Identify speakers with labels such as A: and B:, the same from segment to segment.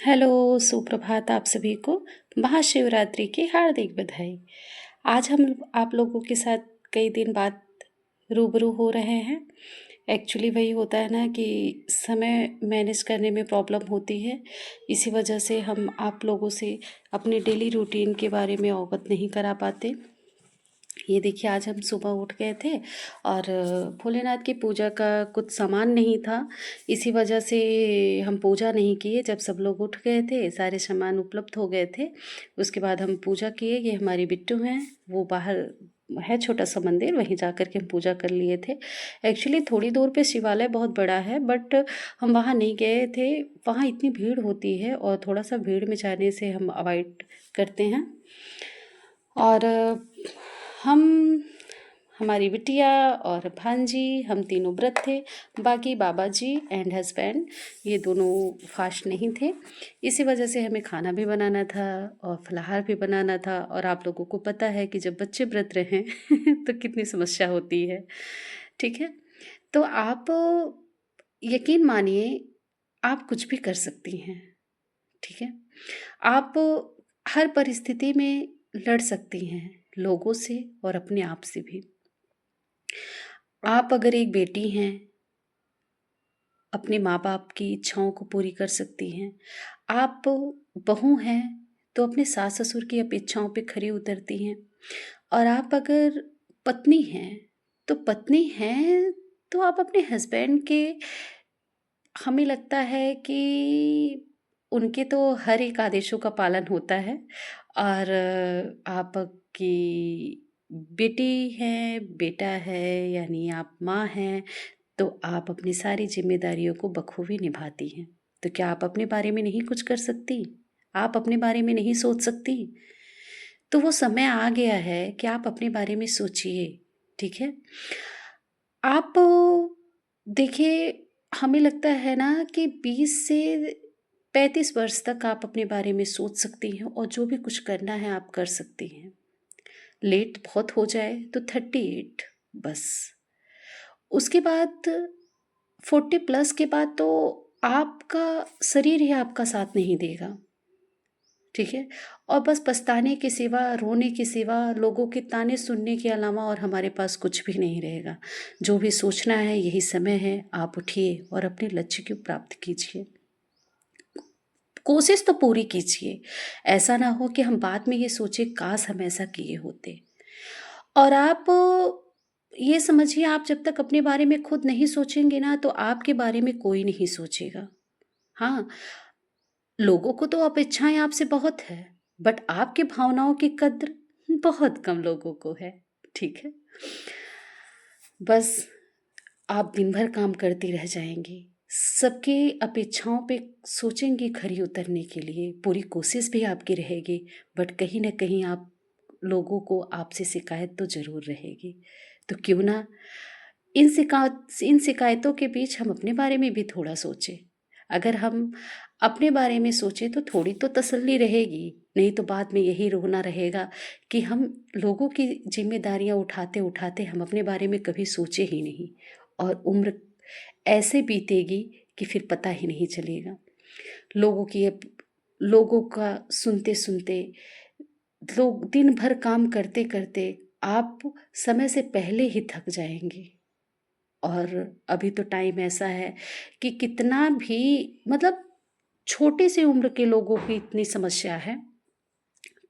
A: Hello, सुप्रभात आप सभी को। महाशिवरात्रि की हार्दिक बधाई। आज हम आप लोगों के साथ कई दिन बाद रूबरू हो रहे हैं। एक्चुअली वही होता है ना कि समय मैनेज करने में प्रॉब्लम होती है। इसी वजह से हम आप लोगों से अपने डेली रूटीन के बारे में अवगत नहीं करा पाते। ये देखिए, आज हम सुबह उठ गए थे और भोलेनाथ की पूजा का कुछ सामान नहीं था। इसी वजह से हम पूजा नहीं किए। जब सब लोग उठ गए थे, सारे सामान उपलब्ध हो गए थे, उसके बाद हम पूजा किए। ये हमारी बिट्टू हैं, वो बाहर है छोटा सा मंदिर, वहीं जा कर के हम पूजा कर लिए थे। एक्चुअली थोड़ी दूर पे शिवालय बहुत बड़ा है, बट हम वहाँ नहीं गए थे। वहाँ इतनी भीड़ होती है और थोड़ा सा भीड़ में जाने से हम अवॉइड करते हैं। और हम हमारी बिटिया और भांजी, हम तीनों व्रत थे। बाकी बाबा जी एंड हस्बैंड ये दोनों फास्ट नहीं थे। इसी वजह से हमें खाना भी बनाना था और फलाहार भी बनाना था। और आप लोगों को पता है कि जब बच्चे व्रत रहें तो कितनी समस्या होती है। ठीक है, तो आप यकीन मानिए, आप कुछ भी कर सकती हैं। ठीक है, आप हर परिस्थिति में लड़ सकती हैं, लोगों से और अपने आप से भी। आप अगर एक बेटी हैं, अपने माँ बाप की इच्छाओं को पूरी कर सकती हैं। आप बहू हैं तो अपने सास ससुर की अपेक्षाओं पे खरी उतरती हैं। और आप अगर पत्नी हैं, तो पत्नी हैं तो आप अपने हस्बैंड के, हमें लगता है कि उनके तो हर एक आदेशों का पालन होता है। और आपकी बेटी है, बेटा है, यानी आप माँ हैं, तो आप अपनी सारी जिम्मेदारियों को बखूबी निभाती हैं। तो क्या आप अपने बारे में नहीं कुछ कर सकती? आप अपने बारे में नहीं सोच सकती? तो वो समय आ गया है कि आप अपने बारे में सोचिए। ठीक है, आप देखिए, हमें लगता है ना कि 20 से 35 वर्ष तक आप अपने बारे में सोच सकती हैं और जो भी कुछ करना है आप कर सकती हैं। लेट बहुत हो जाए तो 38, बस। उसके बाद 40 प्लस के बाद तो आपका शरीर ही आपका साथ नहीं देगा। ठीक है, और बस पछताने के सिवा, रोने के सिवा, लोगों के ताने सुनने के अलावा और हमारे पास कुछ भी नहीं रहेगा। जो भी सोचना है, यही समय है, आप उठिए और अपने लक्ष्य की प्राप्ति कीजिए। कोशिश तो पूरी कीजिए। ऐसा ना हो कि हम बाद में ये सोचे काश हम ऐसा किए होते। और आप ये समझिए, आप जब तक अपने बारे में खुद नहीं सोचेंगे ना, तो आपके बारे में कोई नहीं सोचेगा। हाँ, लोगों को तो अपेक्षाएं आपसे बहुत है, बट आपकी भावनाओं की कद्र बहुत कम लोगों को है। ठीक है, बस आप दिन भर काम करती रह जाएंगी, सबकी अपेक्षाओं पे सोचेंगी खरी उतरने के लिए, पूरी कोशिश भी आपकी रहेगी, बट कहीं ना कहीं आप लोगों को आपसे शिकायत तो ज़रूर रहेगी। तो क्यों ना इन शिकायतों के बीच हम अपने बारे में भी थोड़ा सोचें। अगर हम अपने बारे में सोचें तो थोड़ी तो तसल्ली रहेगी, नहीं तो बाद में यही रोना रहेगा कि हम लोगों की जिम्मेदारियां उठाते उठाते हम अपने बारे में कभी सोचे ही नहीं। और उम्र ऐसे बीतेगी कि फिर पता ही नहीं चलेगा। लोगों का सुनते सुनते, लोग दिन भर काम करते करते आप समय से पहले ही थक जाएंगे। और अभी तो टाइम ऐसा है कि कितना भी, मतलब छोटे से उम्र के लोगों की इतनी समस्या है,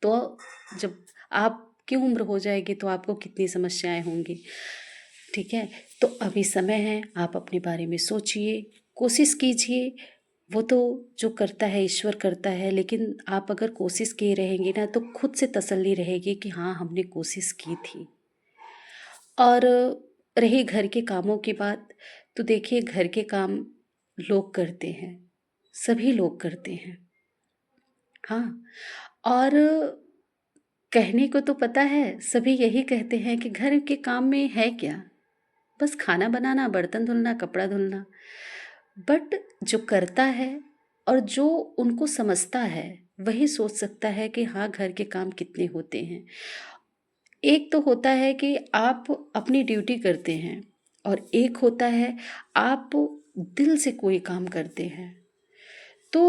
A: तो जब आपकी उम्र हो जाएगी तो आपको कितनी समस्याएं होंगी। ठीक है, तो अभी समय है, आप अपने बारे में सोचिए, कोशिश कीजिए। वो तो जो करता है ईश्वर करता है, लेकिन आप अगर कोशिश किए रहेंगे ना, तो खुद से तसल्ली रहेगी कि हाँ, हमने कोशिश की थी। और रही घर के कामों की बात, तो देखिए, घर के काम लोग करते हैं, सभी लोग करते हैं। हाँ, और कहने को तो पता है, सभी यही कहते हैं कि घर के काम में है क्या, बस खाना बनाना, बर्तन धुलना, कपड़ा धुलना। बट जो करता है और जो उनको समझता है, वही सोच सकता है कि हाँ, घर के काम कितने होते हैं। एक तो होता है कि आप अपनी ड्यूटी करते हैं, और एक होता है आप दिल से कोई काम करते हैं। तो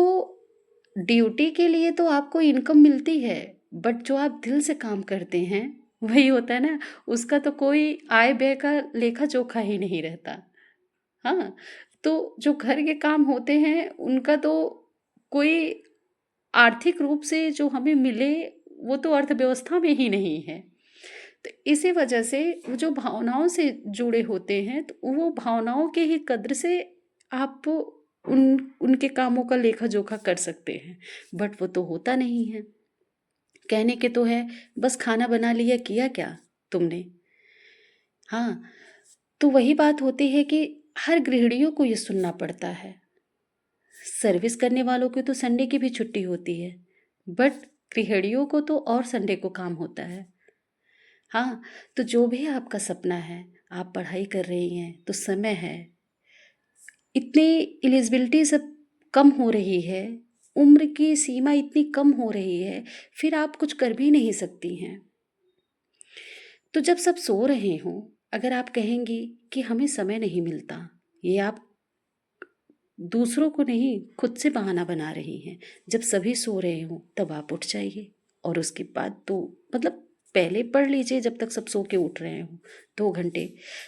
A: ड्यूटी के लिए तो आपको इनकम मिलती है, बट जो आप दिल से काम करते हैं वही होता है ना, उसका तो कोई आय व्यय का लेखा जोखा ही नहीं रहता। हाँ, तो जो घर के काम होते हैं उनका तो कोई आर्थिक रूप से जो हमें मिले वो तो अर्थव्यवस्था में ही नहीं है। तो इसी वजह से वो जो भावनाओं से जुड़े होते हैं तो वो भावनाओं के ही कद्र से आप उनके कामों का लेखा जोखा कर सकते हैं, बट वो तो होता नहीं है। कहने के तो है, बस खाना बना लिया, किया क्या तुमने? हाँ, तो वही बात होती है कि हर गृहिणियों को ये सुनना पड़ता है। सर्विस करने वालों की तो संडे की भी छुट्टी होती है, बट गृहिणियों को तो और संडे को काम होता है। हाँ, तो जो भी आपका सपना है, आप पढ़ाई कर रही हैं तो समय है। इतनी एलिजिबिलिटी सब कम हो रही है, उम्र की सीमा इतनी कम हो रही है, फिर आप कुछ कर भी नहीं सकती हैं। तो जब सब सो रहे हों, अगर आप कहेंगी कि हमें समय नहीं मिलता, ये आप दूसरों को नहीं खुद से बहाना बना रही हैं। जब सभी सो रहे हों तब आप उठ जाइए, और उसके बाद तो मतलब पहले पढ़ लीजिए जब तक सब सो के उठ रहे हों। 2 घंटे,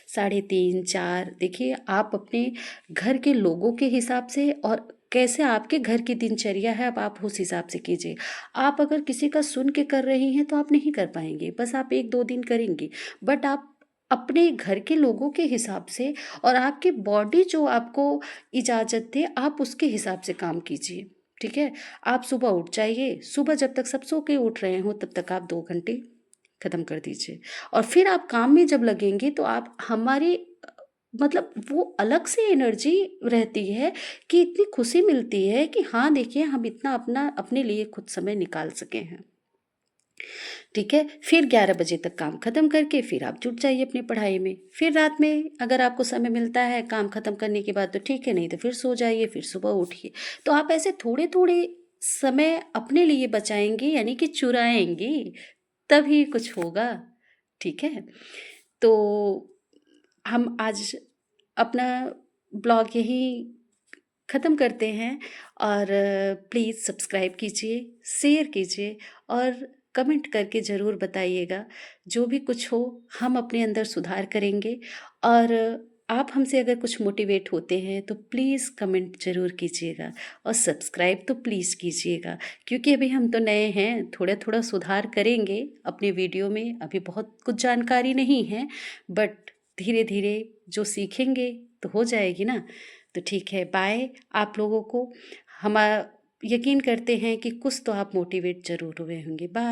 A: 3.5 4, देखिए आप अपने घर के लोगों के हिसाब से और कैसे आपके घर की दिनचर्या है, अब आप उस हिसाब से कीजिए। आप अगर किसी का सुन के कर रही हैं तो आप नहीं कर पाएंगे, बस आप 1 2 दिन करेंगी, बट आप अपने घर के लोगों के हिसाब से और आपकी बॉडी जो आपको इजाज़त दे, आप उसके हिसाब से काम कीजिए। ठीक है, आप सुबह उठ जाइए, सुबह जब तक सब सो के उठ रहे हों तब तक आप 2 घंटे ख़त्म कर दीजिए, और फिर आप काम में जब लगेंगे तो आप हमारी मतलब वो अलग से एनर्जी रहती है कि इतनी खुशी मिलती है कि हाँ देखिए हम इतना अपना अपने लिए खुद समय निकाल सके हैं। ठीक है, फिर 11 बजे तक काम ख़त्म करके फिर आप जुट जाइए अपनी पढ़ाई में। फिर रात में अगर आपको समय मिलता है काम ख़त्म करने के बाद तो ठीक है, नहीं तो फिर सो जाइए, फिर सुबह उठिए। तो आप ऐसे थोड़े थोड़े समय अपने लिए बचाएंगी, यानी कि चुराएंगी, तभी कुछ होगा। ठीक है, तो हम आज अपना ब्लॉग यहीं ख़त्म करते हैं, और प्लीज़ सब्सक्राइब कीजिए, शेयर कीजिए, और कमेंट करके ज़रूर बताइएगा। जो भी कुछ हो हम अपने अंदर सुधार करेंगे, और आप हमसे अगर कुछ मोटिवेट होते हैं तो प्लीज़ कमेंट ज़रूर कीजिएगा, और सब्सक्राइब तो प्लीज़ कीजिएगा, क्योंकि अभी हम तो नए हैं, थोड़ा थोड़ा सुधार करेंगे अपने वीडियो में। अभी बहुत कुछ जानकारी नहीं है, बट धीरे धीरे जो सीखेंगे तो हो जाएगी ना। तो ठीक है, बाय आप लोगों को। हम यकीन करते हैं कि कुछ तो आप मोटिवेट ज़रूर हुए होंगे। बाय।